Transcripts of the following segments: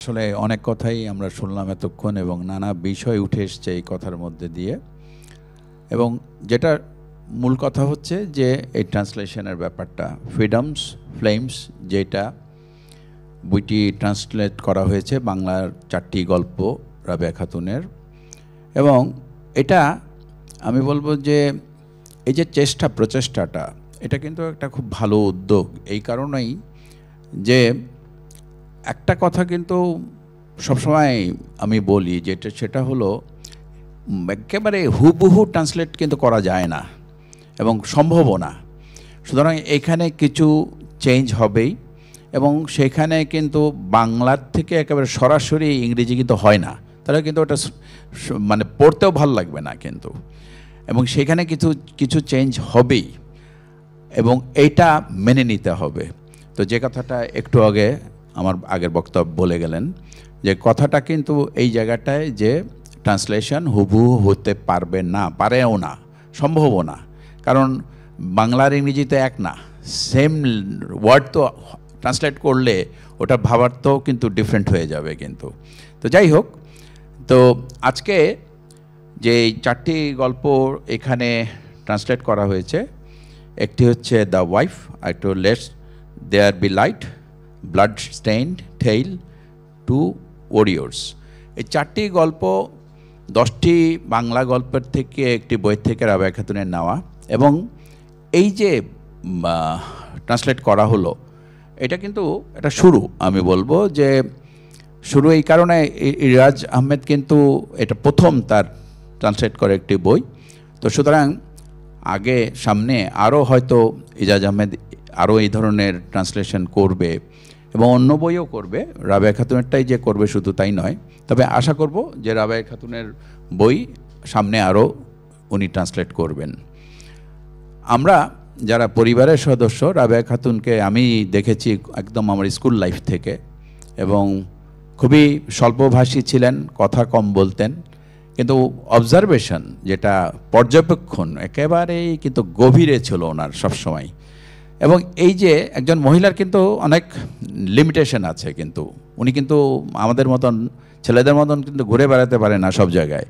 আসলে অনেক কথাই আমরা শুনলাম এতক্ষণ এবং নানা বিষয় উঠে এসছে এই কথার মধ্যে দিয়ে, এবং যেটা মূল কথা হচ্ছে যে এই ট্রান্সলেশনের ব্যাপারটা, ফ্রিডমস ফ্লেমস, যেটা বইটি ট্রান্সলেট করা হয়েছে বাংলার 4টি গল্প রাবেয়া খাতুনের। এবং এটা আমি বলবো যে এই যে প্রচেষ্টাটা এটা কিন্তু একটা খুব ভালো উদ্যোগ, এই কারণেই যে একটা কথা কিন্তু সবসময় আমি বলি যেটা সেটা হলো একেবারে হুবহু ট্রান্সলেট কিন্তু করা যায় না এবং সম্ভবও না। সুতরাং এখানে কিছু চেঞ্জ হবেই, এবং সেখানে কিন্তু বাংলার থেকে একেবারে সরাসরি ইংরেজি কিন্তু হয় না, তাহলে কিন্তু ওটা মানে পড়তেও ভালো লাগবে না কিন্তু, এবং সেখানে কিছু কিছু চেঞ্জ হবেই এবং এইটা মেনে নিতে হবে। তো যে কথাটা একটু আগে আমার আগের বক্তব্য বলে গেলেন, যে কথাটা কিন্তু এই জায়গাটায় যে ট্রান্সলেশন হুবহু হতে পারবে না, পারেও না, সম্ভবও না, কারণ বাংলার ইংরেজিতে এক না, সেম ওয়ার্ড তো ট্রান্সলেট করলে ওটা ভাবার তো কিন্তু ডিফারেন্ট হয়ে যাবে কিন্তু। তো যাই হোক, তো আজকে যে 4টি গল্প এখানে ট্রান্সলেট করা হয়েছে, একটি হচ্ছে দ্য ওয়াইফ, আরেকটি let's there be light, blood stained tale, two warriors. এই 4টি গল্প 10টি বাংলা গল্পের থেকে একটি বই থেকে রাবেয়া খাতুনের নেওয়া, এবং এই যে ট্রান্সলেট করা হলো এটা কিন্তু এটা শুরু। আমি বলবো যে শুরু এই কারণে, ইরাজ আহমেদ কিন্তু এটা প্রথম তার ট্রান্সলেট করে একটি বই। তো সুতরাং আগে সামনে আরও হয়তো ইজাজ আহমেদ আরও এই ধরনের ট্রান্সলেশন করবে এবং অন্য বইও করবে, রাবেয়া খাতুনেরটাই যে করবে শুধু তাই নয়, তবে আশা করব যে রাবেয়া খাতুনের বই সামনে আরও উনি ট্রান্সলেট করবেন। আমরা যারা পরিবারের সদস্য, রাবেয়া খাতুনকে আমি দেখেছি একদম আমার স্কুল লাইফ থেকে, এবং খুবই স্বল্পভাষী ছিলেন, কথা কম বলতেন, কিন্তু অবজারভেশন যেটা পর্যবেক্ষণ একেবারেই কিন্তু গভীরে ছিল ওনার সবসময়। এবং এই যে একজন মহিলার কিন্তু অনেক লিমিটেশন আছে, কিন্তু উনি কিন্তু আমাদের মতন ছেলেদের মতন কিন্তু ঘুরে বেড়াতে পারে না সব জায়গায়,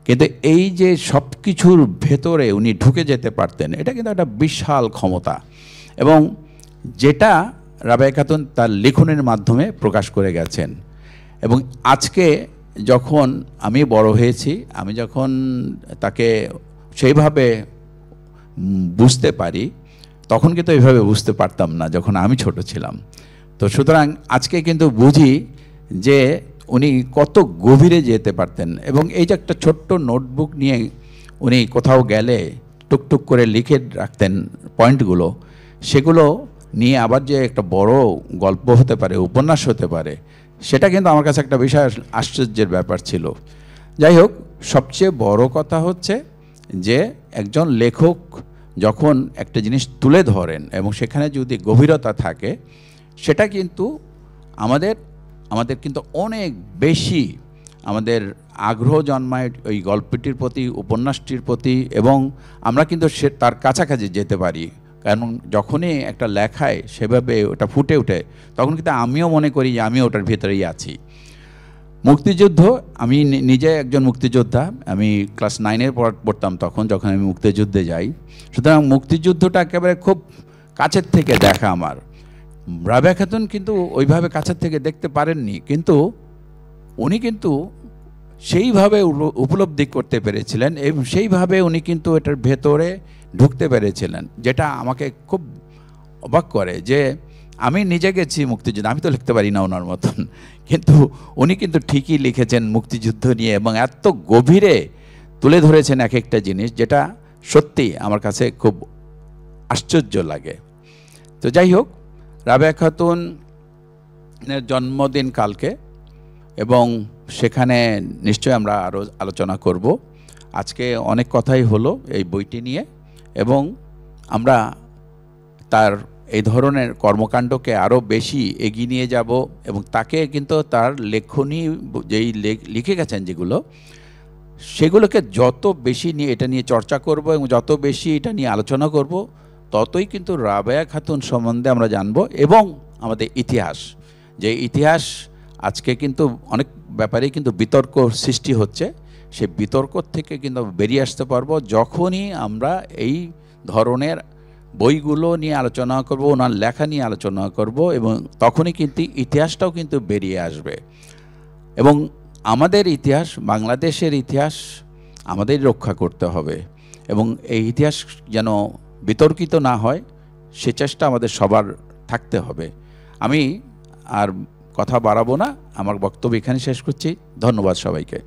কিন্তু এই যে সব কিছুর ভেতরে উনি ঢুকে যেতে পারতেন, এটা কিন্তু একটা বিশাল ক্ষমতা, এবং যেটা রাবেয়া খাতুন তার লেখনের মাধ্যমে প্রকাশ করে গেছেন। এবং আজকে যখন আমি বড় হয়েছি, আমি যখন তাকে সেইভাবে বুঝতে পারি, তখন কিন্তু এইভাবে বুঝতে পারতাম না যখন আমি ছোট ছিলাম। তো সুতরাং আজকে কিন্তু বুঝি যে উনি কত গভীরে যেতে পারতেন, এবং এই যে একটা ছোট্ট নোটবুক নিয়ে উনি কোথাও গেলে টুকটুক করে লিখে রাখতেন পয়েন্টগুলো, সেগুলো নিয়ে আবার যে একটা বড় গল্প হতে পারে, উপন্যাস হতে পারে, সেটা কিন্তু আমার কাছে একটা বিশাল আশ্চর্যের ব্যাপার ছিল। যাই হোক, সবচেয়ে বড় কথা হচ্ছে যে একজন লেখক যখন একটা জিনিস তুলে ধরেন এবং সেখানে যদি গভীরতা থাকে, সেটা কিন্তু আমাদের কিন্তু অনেক বেশি আমাদের আগ্রহ জন্মায় ওই গল্পটির প্রতি, উপন্যাসটির প্রতি, এবং আমরা কিন্তু তার কাছাকাছি যেতে পারি। কারণ যখনই একটা লেখায় সেভাবে ওটা ফুটে ওঠে, তখন কিন্তু আমিও মনে করি যে আমি ওটার ভেতরেই আছি। মুক্তিযুদ্ধ, আমি নিজে একজন মুক্তিযোদ্ধা, আমি ক্লাস 9-এ পড়তাম তখন, যখন আমি মুক্তিযুদ্ধে যাই। সুতরাং মুক্তিযুদ্ধটা একেবারে খুব কাছের থেকে দেখা আমার। রাবেয়া খাতুন কিন্তু ওইভাবে কাছের থেকে দেখতে পারেননি, কিন্তু উনি কিন্তু সেইভাবে উপলব্ধি করতে পেরেছিলেন এবং সেইভাবে উনি কিন্তু এটার ভেতরে ঢুকতে পেরেছিলেন, যেটা আমাকে খুব অবাক করে। যে আমি নিজে গেছি মুক্তিযুদ্ধ, আমি তো লিখতে পারি না ওনার মতন, কিন্তু উনি কিন্তু ঠিকই লিখেছেন মুক্তিযুদ্ধ নিয়ে, এবং এত গভীরে তুলে ধরেছেন এক একটা জিনিস, যেটা সত্যি আমার কাছে খুব আশ্চর্য লাগে। তো যাই হোক, রাবেয়া খাতুনের জন্মদিন কালকে, এবং সেখানে নিশ্চয়ই আমরা আরও আলোচনা করব। আজকে অনেক কথাই হলো এই বইটি নিয়ে, এবং আমরা তার এই ধরনের কর্মকাণ্ডকে আরও বেশি এগিয়ে নিয়ে যাব, এবং তাকে কিন্তু তার লেখনী যেই লিখে গেছেন যেগুলো, সেগুলোকে যত বেশি নিয়ে এটা নিয়ে চর্চা করব এবং যত বেশি এটা নিয়ে আলোচনা করব, ততই কিন্তু রাবেয়া খাতুন সম্বন্ধে আমরা জানব, এবং আমাদের ইতিহাস, যে ইতিহাস আজকে কিন্তু অনেক ব্যাপারেই কিন্তু বিতর্ক সৃষ্টি হচ্ছে। সেই বিতর্ক থেকে কিন্তু বেরিয়ে আসতে পারবো যখনই আমরা এই ধরনের বইগুলো নিয়ে আলোচনা করব, ওনার লেখা নিয়ে আলোচনা করব, এবং তখনই কিন্তু ইতিহাসটাও কিন্তু বেরিয়ে আসবে। এবং আমাদের ইতিহাস, বাংলাদেশের ইতিহাস আমাদের রক্ষা করতে হবে, এবং এই ইতিহাস যেন বিতর্কিত না হয় সে চেষ্টা আমাদের সবার থাকতে হবে। আমি আর কথা বাড়াবো না, আমার বক্তব্য এখানে শেষ করছি। ধন্যবাদ সবাইকে।